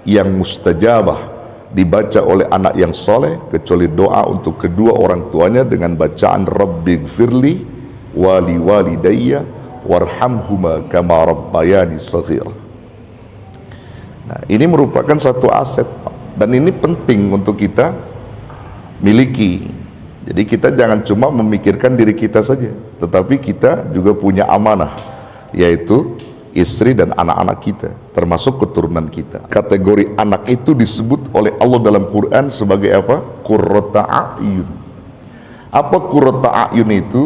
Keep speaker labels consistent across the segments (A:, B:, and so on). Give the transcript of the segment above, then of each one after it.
A: yang mustajabah dibaca oleh anak yang soleh kecuali doa untuk kedua orang tuanya dengan bacaan Rabbighfirli wali walidayya warhamhuma kama rabbayani shaghira. Nah, ini merupakan satu aset dan ini penting untuk kita miliki. Jadi kita jangan cuma memikirkan diri kita saja, tetapi kita juga punya amanah, yaitu istri dan anak-anak kita, termasuk keturunan kita. Kategori anak itu disebut oleh Allah dalam Quran sebagai apa? Qurrata a'yun. Apa qurrata a'yun itu?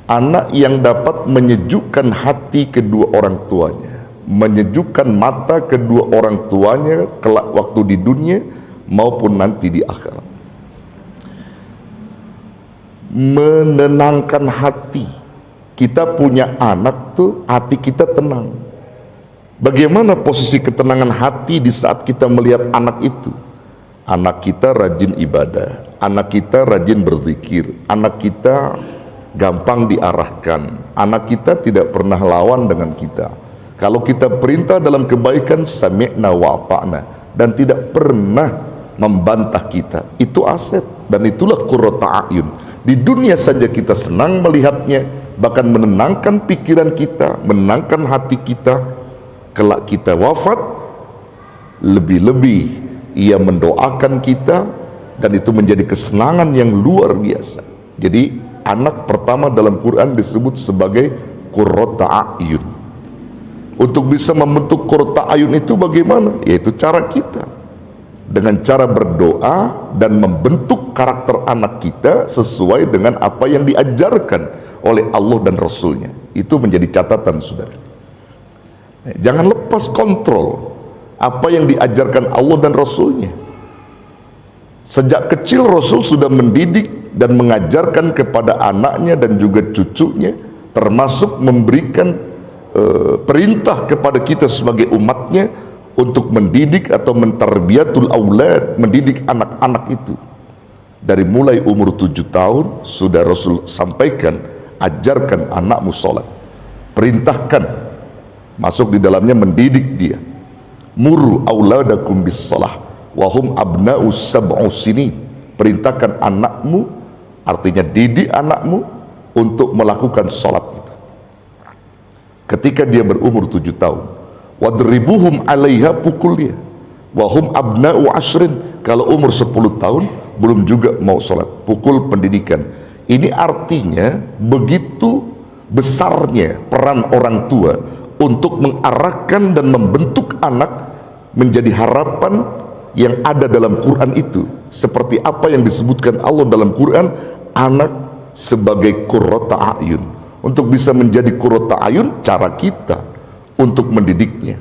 A: Anak yang dapat menyejukkan hati kedua orang tuanya, menyejukkan mata kedua orang tuanya kelak waktu di dunia maupun nanti di akhirat. Menenangkan hati. Kita punya anak tuh hati kita tenang. Bagaimana posisi ketenangan hati di saat kita melihat anak itu? Anak kita rajin ibadah, anak kita rajin berzikir, anak kita gampang diarahkan, anak kita tidak pernah lawan dengan kita. Kalau kita perintah dalam kebaikan, sami'na wa ata'na, dan tidak pernah membantah kita, itu aset. Dan itulah qurrata a'yun. Di dunia saja kita senang melihatnya, bahkan menenangkan pikiran kita, menenangkan hati kita. Kelak kita wafat, lebih-lebih ia mendoakan kita, dan itu menjadi kesenangan yang luar biasa. Jadi anak pertama dalam Quran disebut sebagai qurrata a'yun. Untuk bisa membentuk qurrata a'yun itu bagaimana? Yaitu cara kita, dengan cara berdoa dan membentuk karakter anak kita sesuai dengan apa yang diajarkan oleh Allah dan Rasulnya. Itu menjadi catatan, saudara. Jangan lepas kontrol apa yang diajarkan Allah dan Rasulnya. Sejak kecil Rasul sudah mendidik dan mengajarkan kepada anaknya dan juga cucunya, termasuk memberikan perintah kepada kita sebagai umatnya untuk mendidik atau mentarbiyatul aulad, mendidik anak-anak itu. Dari mulai umur 7 tahun sudah Rasul sampaikan, ajarkan anakmu sholat, perintahkan, masuk di dalamnya mendidik dia. Muru auladakum bis salah wahum abna'u sab'u sinin. Perintahkan anakmu, artinya didik anakmu untuk melakukan sholat itu ketika dia berumur 7 tahun. Wadribuhum alaiha, pukul dia. Wahum abna'u ashrin, kalau umur 10 tahun belum juga mau sholat, pukul, pendidikan. Ini artinya begitu besarnya peran orang tua untuk mengarahkan dan membentuk anak menjadi harapan yang ada dalam Quran itu. Seperti apa yang disebutkan Allah dalam Quran, anak sebagai qurrata a'yun. Untuk bisa menjadi qurrata a'yun, cara kita untuk mendidiknya.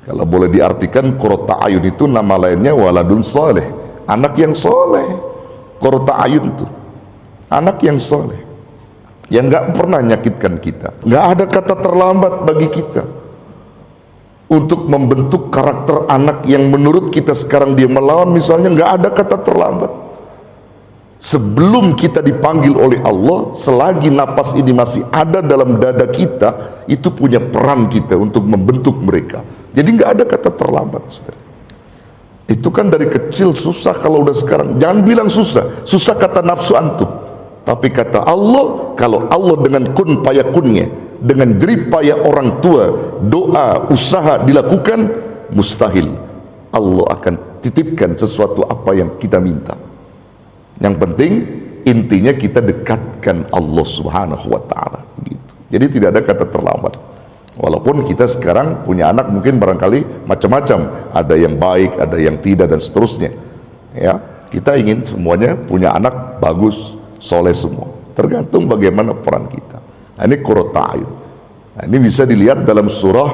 A: Kalau boleh diartikan, qurrata a'yun itu nama lainnya waladun soleh, anak yang soleh. Qurrata a'yun itu anak yang soleh, yang gak pernah nyakitkan kita. Gak ada kata terlambat bagi kita untuk membentuk karakter anak yang menurut kita sekarang dia melawan misalnya. Gak ada kata terlambat. Sebelum kita dipanggil oleh Allah, selagi napas ini masih ada dalam dada kita, itu punya peran kita untuk membentuk mereka. Jadi nggak ada kata terlambat, saudara. Itu kan dari kecil susah. Kalau udah sekarang, jangan bilang susah. Susah kata nafsu antum. Tapi kata Allah, kalau Allah dengan kun payakunnya, dengan jerih payah orang tua, doa, usaha dilakukan, mustahil Allah akan titipkan sesuatu apa yang kita minta. Yang penting intinya kita dekatkan Allah Subhanahu wa ta'ala, begitu. Jadi tidak ada kata terlambat. Walaupun kita sekarang punya anak mungkin barangkali macam-macam, ada yang baik, ada yang tidak, dan seterusnya. Ya, kita ingin semuanya punya anak bagus, soleh semua. Tergantung bagaimana peran kita. Nah, ini qurrata a'yun. Nah, ini bisa dilihat dalam surah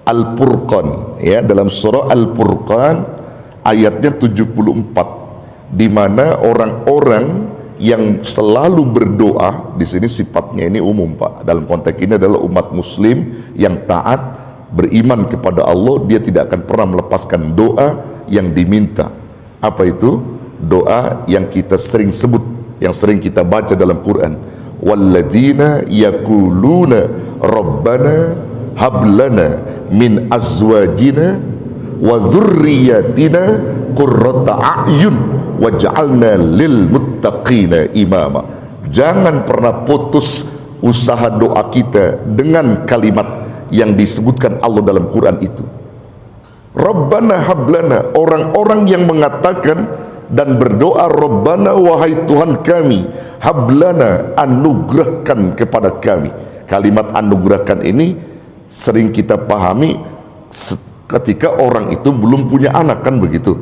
A: Al-Furqan, ya, dalam surah Al-Furqan ayatnya 74. Di mana orang-orang yang selalu berdoa, di sini sifatnya ini umum, Pak. Dalam konteks ini adalah umat muslim yang taat, beriman kepada Allah, dia tidak akan pernah melepaskan doa yang diminta. Apa itu? Doa yang kita sering sebut, yang sering kita baca dalam Quran. Walladzina yaquluna rabbana hablana min azwajina wa dzurriyyatina qurrata a'yun waj'alna lil muttaqina imama. Jangan pernah putus usaha doa kita dengan kalimat yang disebutkan Allah dalam Quran itu. Rabbana hablana, orang-orang yang mengatakan dan berdoa Rabbana, wahai Tuhan kami, hablana, anugerahkan kepada kami. Kalimat anugerahkan ini sering kita pahami ketika orang itu belum punya anak, kan begitu.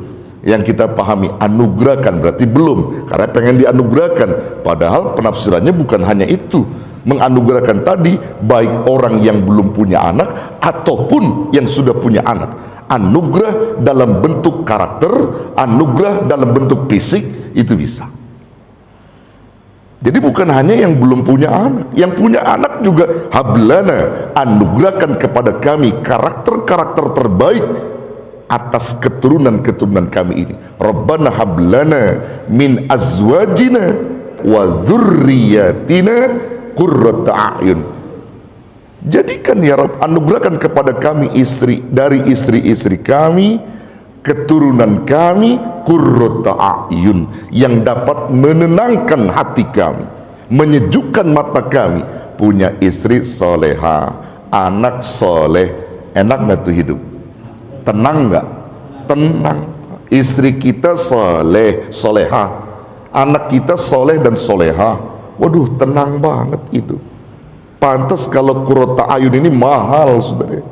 A: Yang kita pahami anugerahkan berarti belum, karena pengen dianugerahkan, padahal penafsirannya bukan hanya itu. Menganugerahkan tadi baik orang yang belum punya anak ataupun yang sudah punya anak. Anugerah dalam bentuk karakter, anugerah dalam bentuk fisik, itu bisa. Jadi bukan hanya yang belum punya anak, yang punya anak juga hablana, anugerahkan kepada kami karakter-karakter terbaik atas keturunan-keturunan kami ini. Rabbana hablana min azwajina wa dzurriyyatina qurrata a'yun. Jadikan ya Rabb, anugerahkan kepada kami istri dari istri-istri kami, keturunan kami, qurrata a'yun, yang dapat menenangkan hati kami, menyejukkan mata kami. Punya istri soleha, anak soleh, enak nggak tuh hidup? Tenang nggak? Tenang. Istri kita soleh, soleha, anak kita soleh dan soleha, waduh, tenang banget hidup. Pantas kalau qurrata a'yun ini mahal, saudara.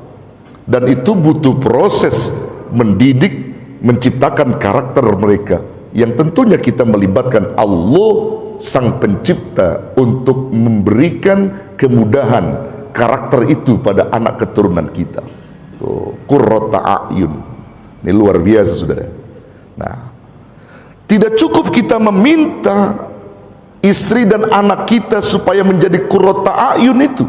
A: Dan itu butuh proses mendidik, menciptakan karakter mereka, yang tentunya kita melibatkan Allah sang pencipta untuk memberikan kemudahan karakter itu pada anak keturunan kita. Tuh, qurrata a'yun. Ini luar biasa, saudara. Nah, tidak cukup kita meminta istri dan anak kita supaya menjadi qurrata a'yun, itu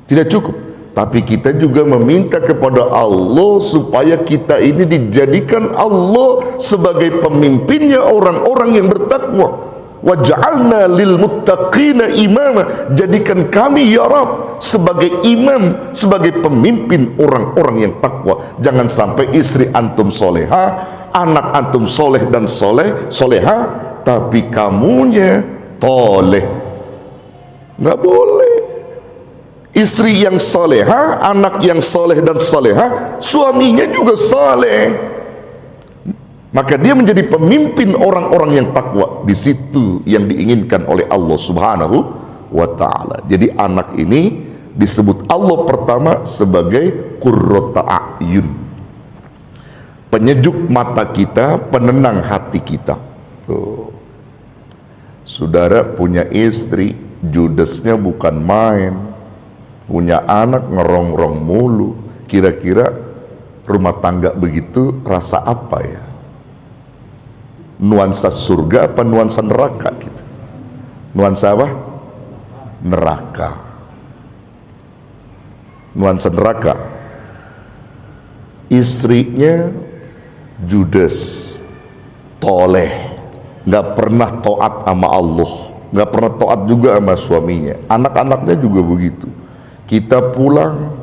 A: tidak cukup. Tapi kita juga meminta kepada Allah supaya kita ini dijadikan Allah sebagai pemimpinnya orang-orang yang bertakwa. Waj'alna lil muttaqina imama, jadikan kami ya Rabb sebagai imam, sebagai pemimpin orang-orang yang takwa. Jangan sampai istri antum soleha, anak antum soleh dan soleha, tapi kamunya toleh. Nggak boleh. Istri yang soleha, anak yang soleh dan soleha, suaminya juga soleh, maka dia menjadi pemimpin orang-orang yang takwa. Di situ yang diinginkan oleh Allah Subhanahu wa ta'ala. Jadi anak ini disebut Allah pertama sebagai qurrata a'yun, penyejuk mata kita, penenang hati kita. Tuh, saudara punya istri, judesnya bukan main. Punya anak ngerongrong mulu, kira-kira rumah tangga begitu rasa apa ya? Nuansa surga apa nuansa neraka gitu? Nuansa apa? Neraka. Nuansa neraka. Istrinya judes, toleh, nggak pernah taat sama Allah, nggak pernah taat juga sama suaminya. Anak-anaknya juga begitu. Kita pulang,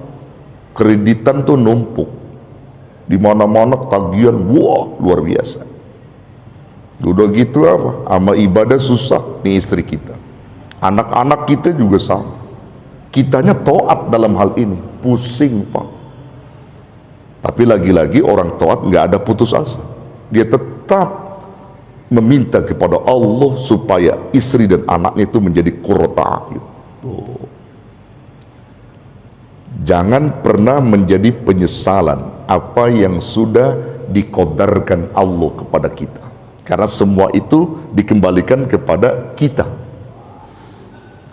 A: kreditan tuh numpuk, di mana-mana tagihan, wah luar biasa. Udah gitu apa? Sama ibadah susah nih istri kita. Anak-anak kita juga sama. Kitanya taat dalam hal ini, pusing pak. Tapi lagi-lagi orang taat nggak ada putus asa. Dia tetap meminta kepada Allah supaya istri dan anaknya itu menjadi qurrata a'yun. Jangan pernah menjadi penyesalan apa yang sudah dikodarkan Allah kepada kita, karena semua itu dikembalikan kepada kita.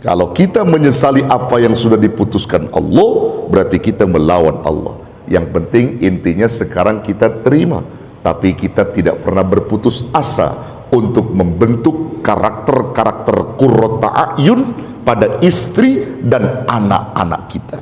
A: Kalau kita menyesali apa yang sudah diputuskan Allah, berarti kita melawan Allah. Yang penting intinya sekarang kita terima, tapi kita tidak pernah berputus asa untuk membentuk karakter-karakter qurrata a'yun pada istri dan anak-anak kita.